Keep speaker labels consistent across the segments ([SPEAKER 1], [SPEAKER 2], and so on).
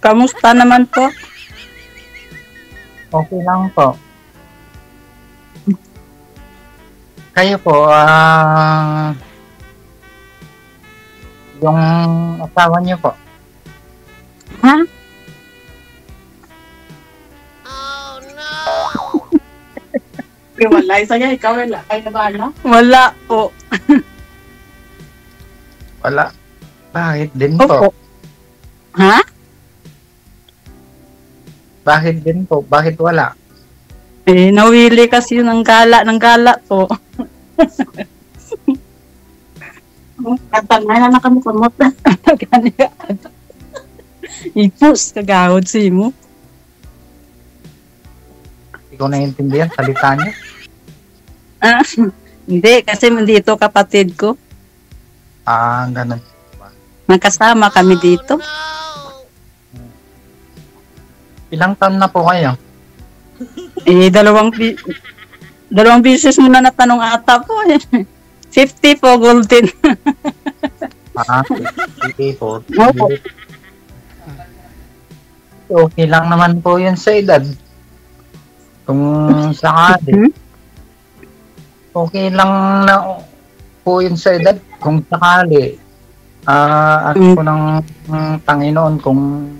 [SPEAKER 1] Kamusta naman po?
[SPEAKER 2] Okay lang po. Kayo po, yung asawa niyo po.
[SPEAKER 1] Ha?
[SPEAKER 3] Wala, saya ikaw wala. Ay na ba, no?
[SPEAKER 1] Wala po.
[SPEAKER 2] Wala. Bakit din
[SPEAKER 1] Opo.
[SPEAKER 2] po?
[SPEAKER 1] Ha?
[SPEAKER 2] Bakit din po? Bakit wala?
[SPEAKER 1] Eh, nawili kasi yun ng gala po.
[SPEAKER 3] Katanay na nakamukamot.
[SPEAKER 1] Kanya. Ipus, kagawad si mo.
[SPEAKER 2] Hindi ko naiintindihan salita niyo.
[SPEAKER 1] Ah, hindi, kasi dito kapatid ko.
[SPEAKER 2] Ganun.
[SPEAKER 1] Magkasama kami dito.
[SPEAKER 2] Ilang taon na po kayo?
[SPEAKER 1] Eh, dalawang beses mo na natanong ata po eh. 50 po, golden.
[SPEAKER 2] 50 po.
[SPEAKER 1] Opo.
[SPEAKER 2] Okay lang naman po yun sa edad. Kung sakali. Okay lang na po yun sa edad. Kung sakali. Ako ng Panginoon kung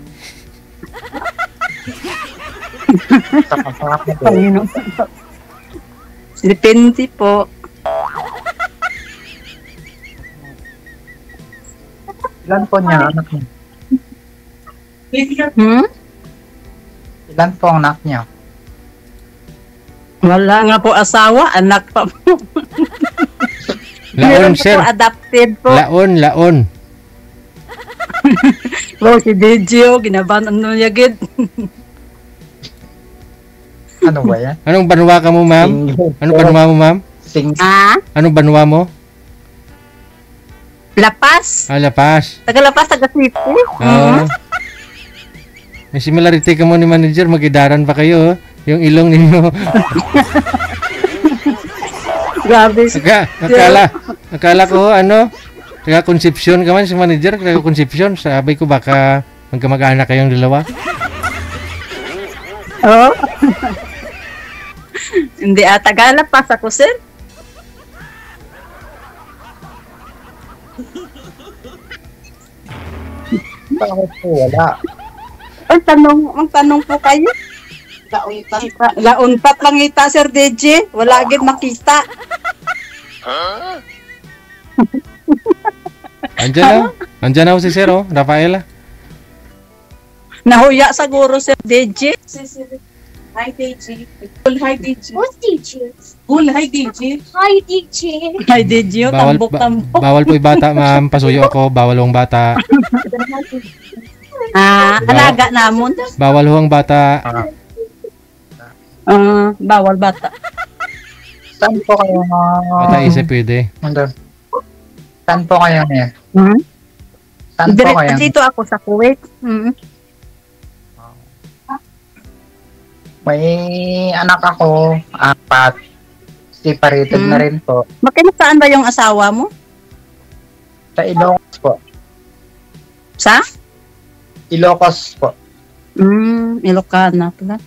[SPEAKER 1] Depende po.
[SPEAKER 2] Ilan po niya anak niya? Ilan po ang anak niya?
[SPEAKER 1] Wala nga po asawa, anak pa po.
[SPEAKER 4] Laon, sir.
[SPEAKER 1] Po, adopted po.
[SPEAKER 4] Laon.
[SPEAKER 1] Wow, si Dejo, ginabanan mo niya gid.
[SPEAKER 2] Ano ba yan?
[SPEAKER 4] Anong banwa ka mo, ma'am? Anong banwa mo, ma'am? Anong banwa mo?
[SPEAKER 1] Lapas.
[SPEAKER 4] Lapas.
[SPEAKER 1] Taga Lapas, taga City.
[SPEAKER 4] May similarity ka mo ni manager, mag-idaran pa kayo, yung ilong ninyo.
[SPEAKER 1] Grabe.
[SPEAKER 4] Akala ko, taga Concepcion ka man si manager, taga Concepcion. Sabi ko baka magkamag-anak kayong dalawa.
[SPEAKER 1] Oo. Hindi taga Lapas ako, sir.
[SPEAKER 2] Bakit po wala?
[SPEAKER 1] Ang tanong po kayo. Launpat lang ita, Sir DJ. Wala agad makita.
[SPEAKER 4] Andiyan na si Sir, Rafaela.
[SPEAKER 1] Nahuya siguro, Sir DJ.
[SPEAKER 3] Hi, DJ. Hi, DJ.
[SPEAKER 5] What's DJ?
[SPEAKER 3] Hi, DJ.
[SPEAKER 5] Hi, DJ.
[SPEAKER 1] Ay, DJ, tambok-tambok.
[SPEAKER 4] Bawal po yung bata, ma'am. Pasuyo ako. Bawal yung bata.
[SPEAKER 1] Alaga namon.
[SPEAKER 4] Bawal ho ang bata.
[SPEAKER 1] Bawal bata.
[SPEAKER 2] Saan po kayo?
[SPEAKER 4] Bata isa pwede.
[SPEAKER 2] Saan po kayo niya? Saan po kayo?
[SPEAKER 1] Dito ako sa Kuwait.
[SPEAKER 2] May anak ako, 4. Separated na rin po.
[SPEAKER 1] Saan ba yung asawa mo?
[SPEAKER 2] Sa Ilocos po.
[SPEAKER 1] Sa?
[SPEAKER 2] Ilocos po.
[SPEAKER 1] Ilocana pala.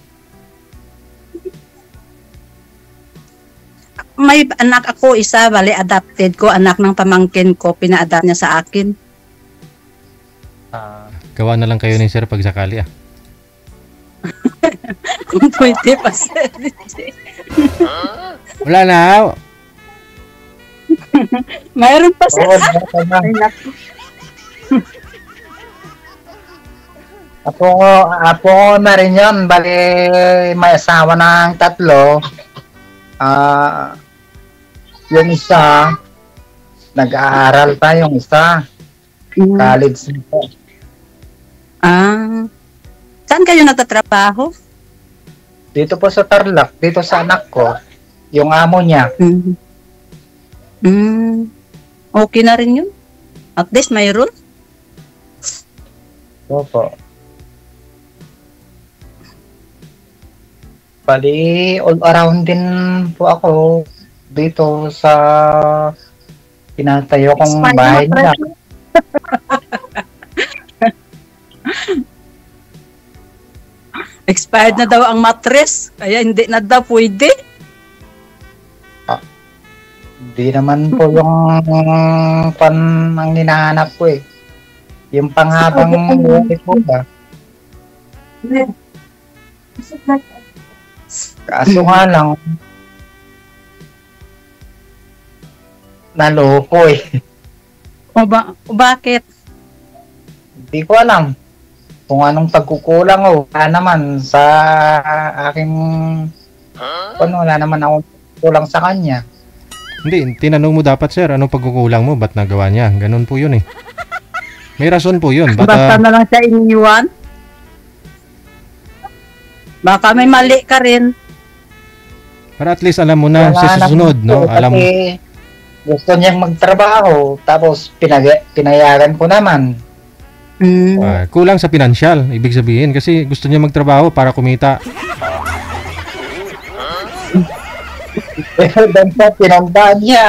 [SPEAKER 1] May anak ako, isa, bali adopted ko, anak ng pamangkin ko, pina-adapt niya sa akin.
[SPEAKER 4] Gawa na lang kayo ni Sir pag sakali
[SPEAKER 1] Kung pwede pa, Sir.
[SPEAKER 4] Wala na.
[SPEAKER 1] Mayroon pa, Sir.
[SPEAKER 2] Apo ko na rin yun. Bali, may asawa ng 3. Yung isa, nag-aaral pa yung isa. College po.
[SPEAKER 1] Saan kayo natatrabaho?
[SPEAKER 2] Dito po sa Tarlac, dito sa anak ko, yung amo niya.
[SPEAKER 1] Okay na rin yun. At least mayroon.
[SPEAKER 2] Opo. Bali, all around din po ako dito sa pinatayo kong bahay nila.
[SPEAKER 1] Expired na daw ang mattress, kaya hindi na daw pwede.
[SPEAKER 2] Hindi naman po yung pan ang hinahanap ko eh. Yung panghabang buhay po ba? Kaso nga lang, naloko eh.
[SPEAKER 1] O bakit?
[SPEAKER 2] Hindi ko alam kung anong pagkukulang o wala naman sa aking wala naman ako kulang sa kanya.
[SPEAKER 4] Hindi, tinanong mo dapat, sir, anong pagkukulang mo? Ba't nagawa niya? Ganun po yun eh. May rason po yun.
[SPEAKER 1] Basta na lang siya iniwan. Baka may mali ka rin.
[SPEAKER 4] Para at least alam mo na sa susunod, no? Alam mo.
[SPEAKER 2] Gusto niyang magtrabaho, tapos pinayagan ko naman.
[SPEAKER 4] Kulang sa pinansyal, ibig sabihin. Kasi gusto niya magtrabaho para kumita.
[SPEAKER 2] Pero doon sa pinuntahan niya,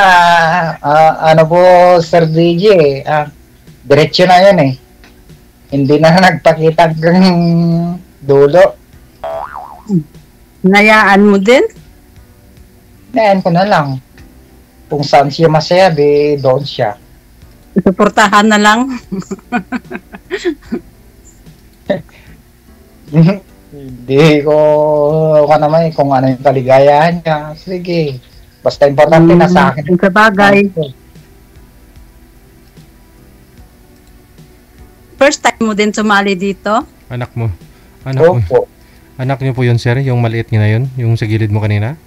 [SPEAKER 2] ano po, Sir DJ, diretso na yan eh. Hindi na nagpakita hanggang dulo.
[SPEAKER 1] Nayaan mo din?
[SPEAKER 2] Nayaan ko na lang. Kung saan siya masaya, di doon siya.
[SPEAKER 1] Suportahan na lang.
[SPEAKER 2] Hindi ko naman kung ano yung kaligayahan niya. Sige. Basta importante na sa akin.
[SPEAKER 1] Sa bagay. First time mo din sumali dito?
[SPEAKER 4] Anak mo. Anak mo.
[SPEAKER 2] Opo.
[SPEAKER 4] Anak niyo po yun, sir? Yung maliit niya na yun? Yung sa gilid mo kanina?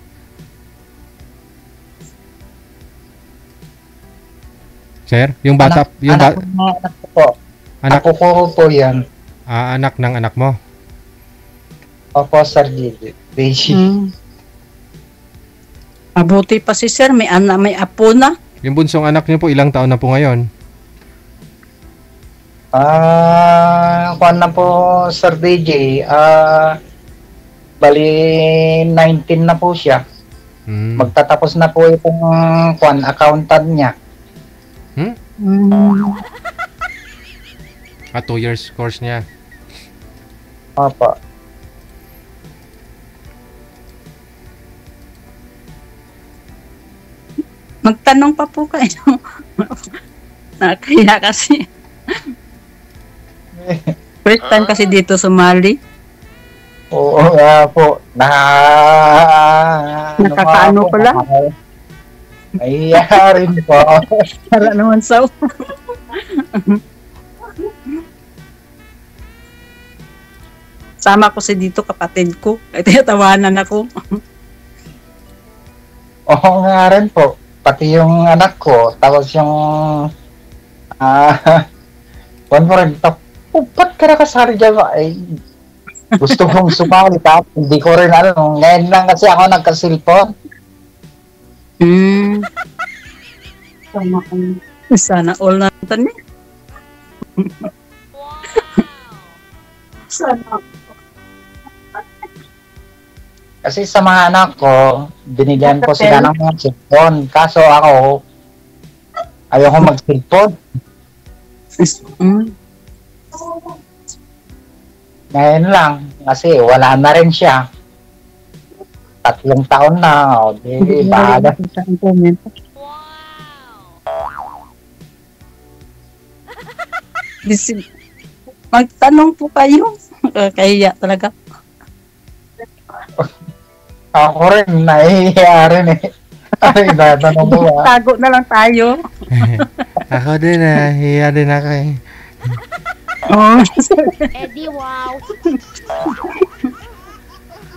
[SPEAKER 4] Sir? Yung bata?
[SPEAKER 2] Anak ko po.
[SPEAKER 4] Anak
[SPEAKER 2] Ako ko po yan.
[SPEAKER 4] anak ng anak mo?
[SPEAKER 2] Opo, Sir Daisy.
[SPEAKER 1] Mabuti pa si sir, may anak, may apo na.
[SPEAKER 4] Yung bunsong anak niyo po, ilang taon na po ngayon?
[SPEAKER 2] Kuan na po, Sir DJ. Bali, 19 na po siya. Magtatapos na po itong kuan, accountant niya.
[SPEAKER 4] 2 years course niya.
[SPEAKER 2] Opo.
[SPEAKER 1] Magtanong pa po kayo. Nakakaya kasi. First time kasi dito sumali.
[SPEAKER 2] Oo nga po.
[SPEAKER 1] Nakakaano pala?
[SPEAKER 2] Ay, rin po.
[SPEAKER 1] Para naman sa sama ko si dito kapatid ko. Ay tinatawanan ako.
[SPEAKER 2] Oo nga rin po. Pati yung anak ko. Tapos yung one more rin. Ba't ka nakasari dyan? Ay, gusto kong sumali tapos hindi ko rin alam. Ngayon lang kasi ako nagkasilpon.
[SPEAKER 1] Sana all natin eh. Sana.
[SPEAKER 2] Kasi sa mga anak ko, binigyan ko sila ng mga cellphone. Kaso ako, ayoko mag-cellphone. Ngayon lang, kasi wala na rin siya. 3 taon na, o di bahala.
[SPEAKER 1] Magtanong po kayo. Kaya talaga.
[SPEAKER 2] Ako rin, nahihiya rin eh. Ay, tatanong mo ba?
[SPEAKER 1] Tago na lang tayo.
[SPEAKER 4] Ako din hiya din ako eh.
[SPEAKER 1] Oh.
[SPEAKER 5] Eddie, wow.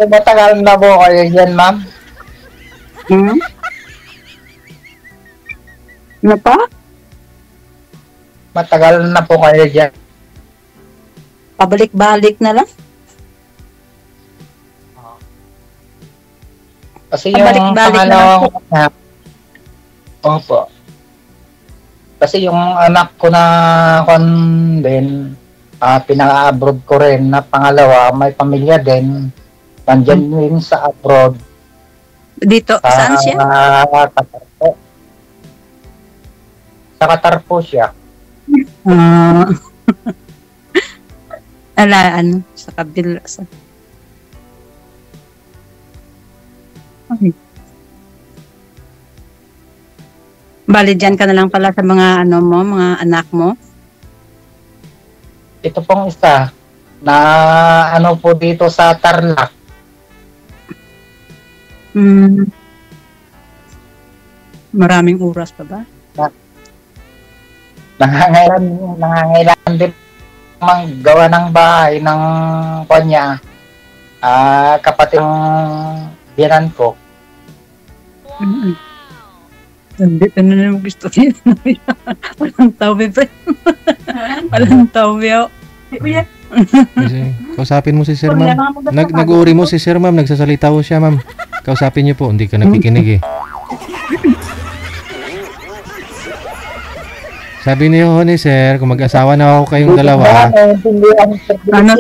[SPEAKER 2] So, matagal na po kayo dyan, ma'am?
[SPEAKER 1] Ano pa?
[SPEAKER 2] Matagal na po kayo dyan.
[SPEAKER 1] Pabalik-balik na lang.
[SPEAKER 2] Kasi yung
[SPEAKER 1] Pabalik-balik
[SPEAKER 2] pangalawang anak, opo. Kasi yung anak ko na kon din, pinaka-abroad ko rin na pangalawa, may pamilya din. Nandyan din sa abroad.
[SPEAKER 1] Dito, saan siya?
[SPEAKER 2] Qatar po. Sa Qatar po siya.
[SPEAKER 1] Ala, ano, sa kabila. Bali, dyan ka na lang pala sa mga ano mo, mga anak mo.
[SPEAKER 2] Ito pong isa na ano po dito sa Tarlac.
[SPEAKER 1] Maraming oras pa ba?
[SPEAKER 2] Nangangailangan din gawa ng bahay ng kanya. Kapatid ng biyanan ko.
[SPEAKER 1] Hindi, ano na yung gusto niya? Walang tawbi, pre. Walang tawbi ako.
[SPEAKER 4] Kausapin mo si Sir, ma'am. Nag-uuri mo si Sir, ma'am. Nagsasalita ko siya, ma'am. Kausapin niyo po. Hindi ka nakikinig eh. Sabi niyo ni Sir, kung mag-asawa na ako kayong dalawa.
[SPEAKER 1] Ano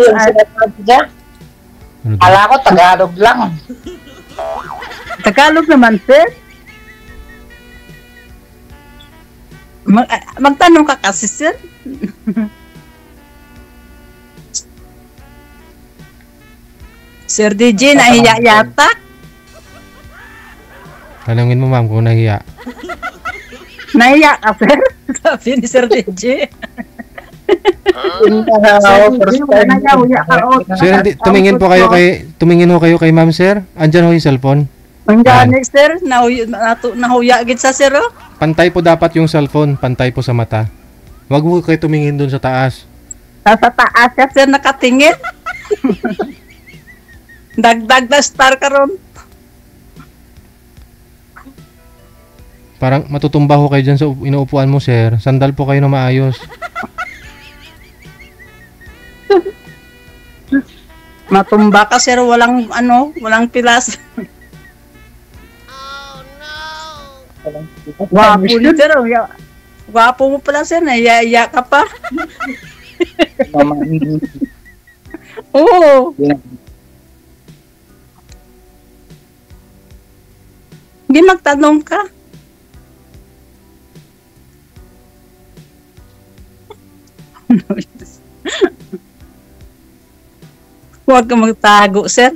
[SPEAKER 2] Ala ko, Tagalog lang.
[SPEAKER 1] Tagalog naman, Sir. Magtanong ka kasi, Sir. Sir DJ, nahiya yata.
[SPEAKER 4] Tanungin mo, ma'am, kung nahiya.
[SPEAKER 1] Nahiya ka, Sir. Sabi ni Sir DJ.
[SPEAKER 4] Sir, tumingin ho kayo kay ma'am, Sir. Andyan ho yung cellphone.
[SPEAKER 1] Andyan, Sir. Nahuya gid sa Sir, oh.
[SPEAKER 4] Pantay po dapat yung cellphone, pantay po sa mata. Huwag mo kayo tumingin dun sa taas.
[SPEAKER 1] Sa taas ka, Sir, nakatingin. Dagdag na star ka ron.
[SPEAKER 4] Parang matutumba ho kayo dyan sa inuupuan mo, Sir. Sandal po kayo na maayos.
[SPEAKER 1] Matumba ka, Sir. Walang pilas. Gwapo ni Sir. Gwapo mo pala, Sir. Naiya ka pa. Oo. Hindi magtanong ka. Huwag ka magtago, Sir.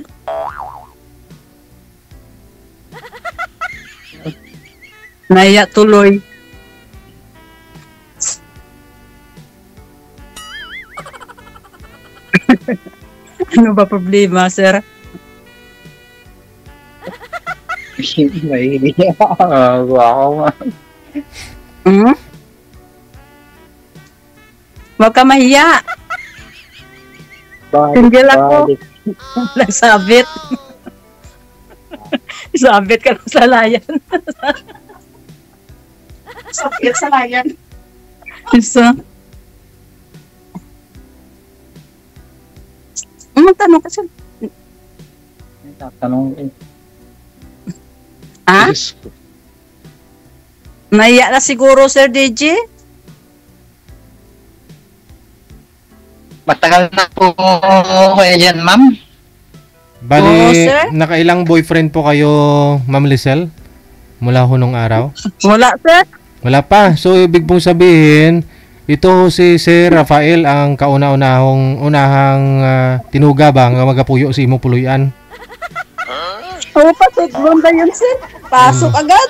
[SPEAKER 1] Naiya tuloy. Ano ba problema, Sir?
[SPEAKER 2] Mahihiya ako.
[SPEAKER 1] Huwag ka mahiya. Single ako. Nagsabit. Sabit ka lang sa layan.
[SPEAKER 3] Sabit sa layan.
[SPEAKER 1] Isa. Magtanong ka, Sir.
[SPEAKER 2] Tatanong eh.
[SPEAKER 1] Ha? Naiya na siguro, Sir DJ?
[SPEAKER 2] Matagal na po kayo dyan, ma'am.
[SPEAKER 4] Bali,
[SPEAKER 1] Oo, sir.
[SPEAKER 4] nakailang boyfriend po kayo, Ma'am Lisel? Mula ho nung araw?
[SPEAKER 1] Wala, Sir.
[SPEAKER 4] Wala pa. So, ibig pong sabihin, ito si Sir Rafael ang unahang tinuga ba nga magapuyo si imo puluyan?
[SPEAKER 1] Oo, pasok ronda yun, Sir. Pasok agad.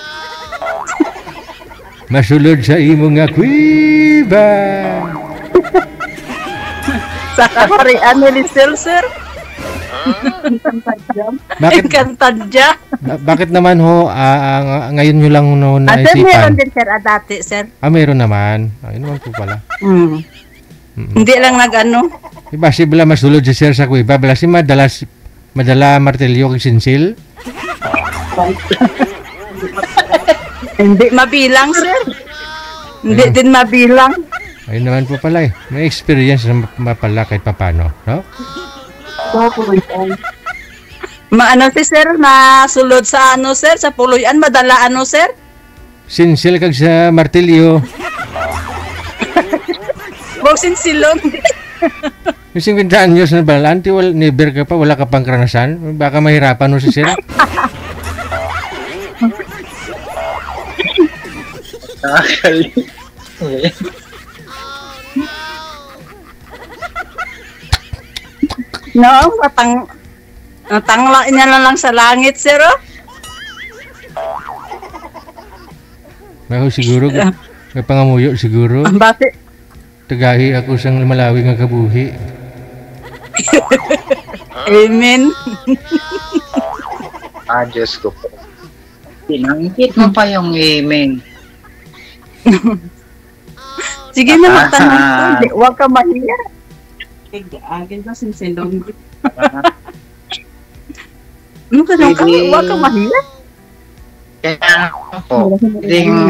[SPEAKER 4] Masulod sa imo nga kuiba.
[SPEAKER 1] Sa kaharian ni Lisel, Sir. Encantadya.
[SPEAKER 4] Bakit naman ho, ngayon nyo lang no
[SPEAKER 1] Sir, meron
[SPEAKER 4] naisipan?
[SPEAKER 1] din, Sir, dati, Sir.
[SPEAKER 4] Meron naman. Ayun naman po pala.
[SPEAKER 1] Hindi lang nag-ano.
[SPEAKER 4] Diba si Bala masulod si Sir sa kuiba? Bala si madala martelyo kag sinsil?
[SPEAKER 1] Hindi mabilang, Sir. Hindi din mabilang.
[SPEAKER 4] Ayun naman po pala eh. May experience na pala kahit papano. No?
[SPEAKER 1] Maano si Sir, masulod sa ano, Sir? Sa puluyan, madala ano, Sir?
[SPEAKER 4] Sinsil kag sa martelyo.
[SPEAKER 1] Huwag sinsilon.
[SPEAKER 4] Yung 50 anyos na balanti, never ka pa, wala ka pang karanasan. Baka mahirapan mo si Sir.
[SPEAKER 1] No, natanglain niya na lang sa langit, Sir, oh.
[SPEAKER 4] Ako siguro, may pangamuyo siguro.
[SPEAKER 1] Bakit?
[SPEAKER 4] Tagahi ako sang malawi nga kabuhi.
[SPEAKER 1] Amen.
[SPEAKER 2] Diyos ko po. Pinanggit mo pa yung amen.
[SPEAKER 1] Sige na, magtanong ko. Hindi, huwag ka mahiya.
[SPEAKER 3] Agad na sinsilong.
[SPEAKER 1] Ano ka na ka? Huwag ka mahiya.
[SPEAKER 2] Kaya po, yung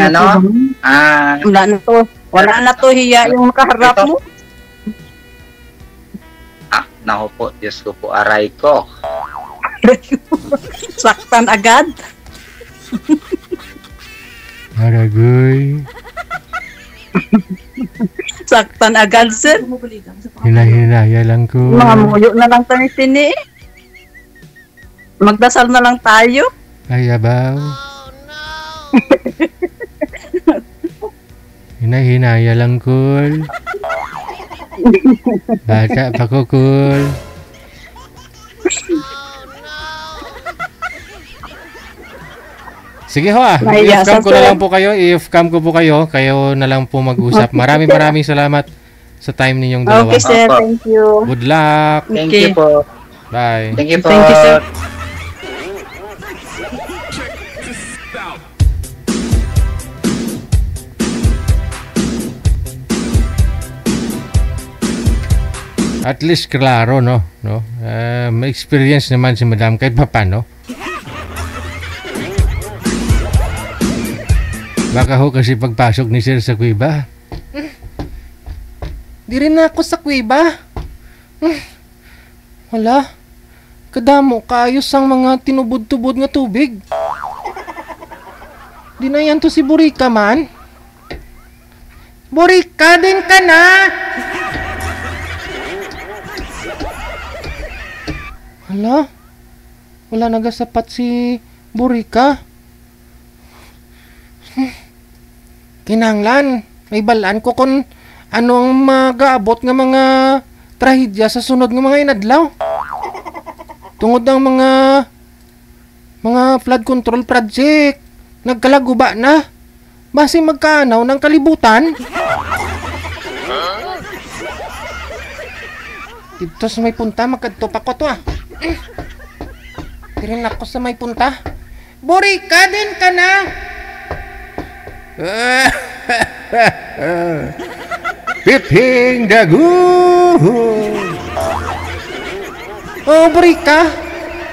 [SPEAKER 1] Wala na to hiya yung kaharap
[SPEAKER 2] Ito.
[SPEAKER 1] mo.
[SPEAKER 2] Naku po, Diyos ko po, aray ko.
[SPEAKER 1] Saktan agad.
[SPEAKER 4] Aragoy.
[SPEAKER 1] Saktan agad, sir.
[SPEAKER 4] Hinahinaya lang ko.
[SPEAKER 1] Mga muyo na lang tayo sini. Magdasal na lang tayo.
[SPEAKER 4] Ay, abaw. Hinahinaya lang, Kul. Bata pa ko, Kul. Sige ho
[SPEAKER 1] Maya,
[SPEAKER 4] i-F-cam ko
[SPEAKER 1] sir.
[SPEAKER 4] na lang po kayo. I-F-cam ko po kayo. Kayo na lang po mag-usap. Maraming salamat sa time ninyong dalawa.
[SPEAKER 1] Okay, sir. Thank you.
[SPEAKER 4] Good luck.
[SPEAKER 2] Thank
[SPEAKER 1] Okay.
[SPEAKER 2] you po.
[SPEAKER 4] Bye.
[SPEAKER 2] Thank you po.
[SPEAKER 1] Thank you, sir.
[SPEAKER 4] At least klaro, no? May experience naman si Madam kahit paano. Baka ho kasi pagpasok ni Sir sa kuweba. Di rin ako sa kuweba. Wala. Kadamo kaayos ang mga tinubod-tubod nga tubig. Di na yan to si Burika man. Burika din ka na! Wala nagasapat si Burika. Kinanglan, may balaan ko kung ano ang mag-aabot nga mga trahedya sa sunod nga mga inadlaw. Tungod ang mga flood control project, nagkalaguba na. Basi magkaanaw ng kalibutan. Dito sa may punta, magkadto pa ko to Tirin ako sa may punta. Burika din ka na! Piping dagu! Oh, Burika!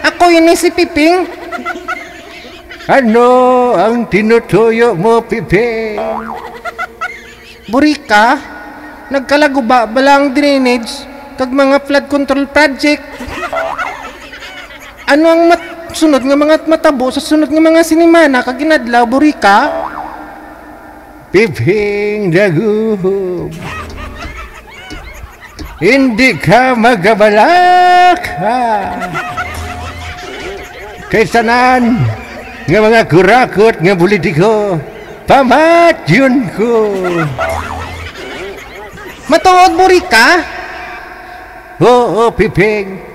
[SPEAKER 4] Ako yun si Piping! Ano ang tinutuyo mo, Piping? Burika, nagkalaguba ba lang drainage kag mga flood control project? Ano ang sunod nga mga matabo sa sunod nga mga sinimana kag ginadlaw, Burika? Piping daguhob. Hindi ka magabalak kaysanan nga mga kurakot nga politiko. Pamatyon ko. Matuod, Burika? Oo, Piping.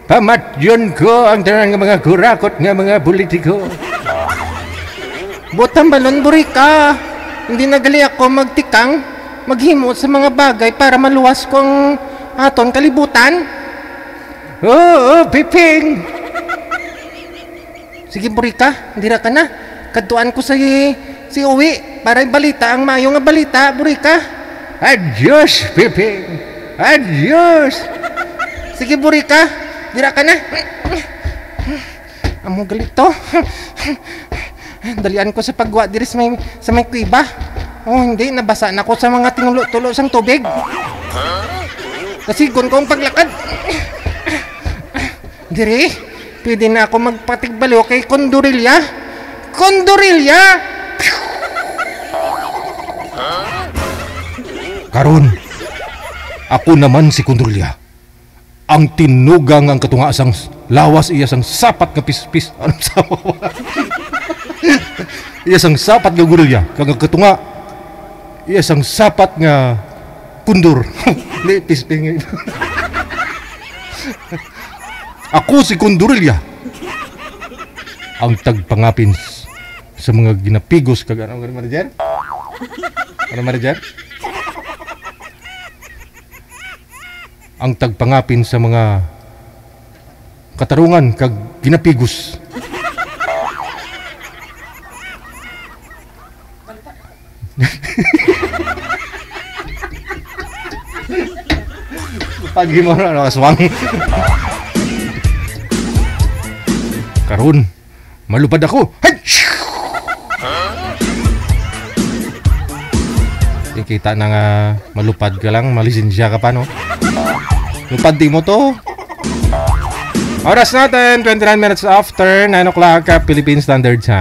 [SPEAKER 4] Pamatyon ko ang tanan ng mga kurakot nga mga politiko. Butang balon, Burika. Hindi nagali ako magtikang, maghimo sa mga bagay para maluwas kong aton kalibutan. Oo, Piping. Sige, Burika, dira ka na. Kaduan ko si Uwi para ibalita ang mayo nga balita, Burika. Adios, Piping. Adios. Sige, Burika. Dira ka na. Amo galito. Dalian ko sa pagwa diri sa may kuiba. Oh, hindi nabasa na ako sa mga tinulo-tulo sang tubig. Kasigon ko ang paglakad. Diri, pwede na ako magpatigbalo kay Condorilya. Condorilya! Karon, ako naman si Condorilya. Ang tinugang ang katungasang lawas iya sang sapat nga pispis. Anong sawa? Iya sang sapat nga gurilya. Kang katunga. Iya sang sapat nga kundur. Di pisping. Ako si Kundurilya. Ang tagpangapin sa mga ginapigos kag ano man dyan? Ano man dyan? Ang tagpangapin sa mga katarungan kag ginapigos. Pagi mo na aswang. Karon, malupad ako. Hay! Kita na nga malupad ka lang, malisensya ka pa, no? Lupad di mo to. Oras natin, 29 minutes after 9 o'clock, Philippine Standard Time.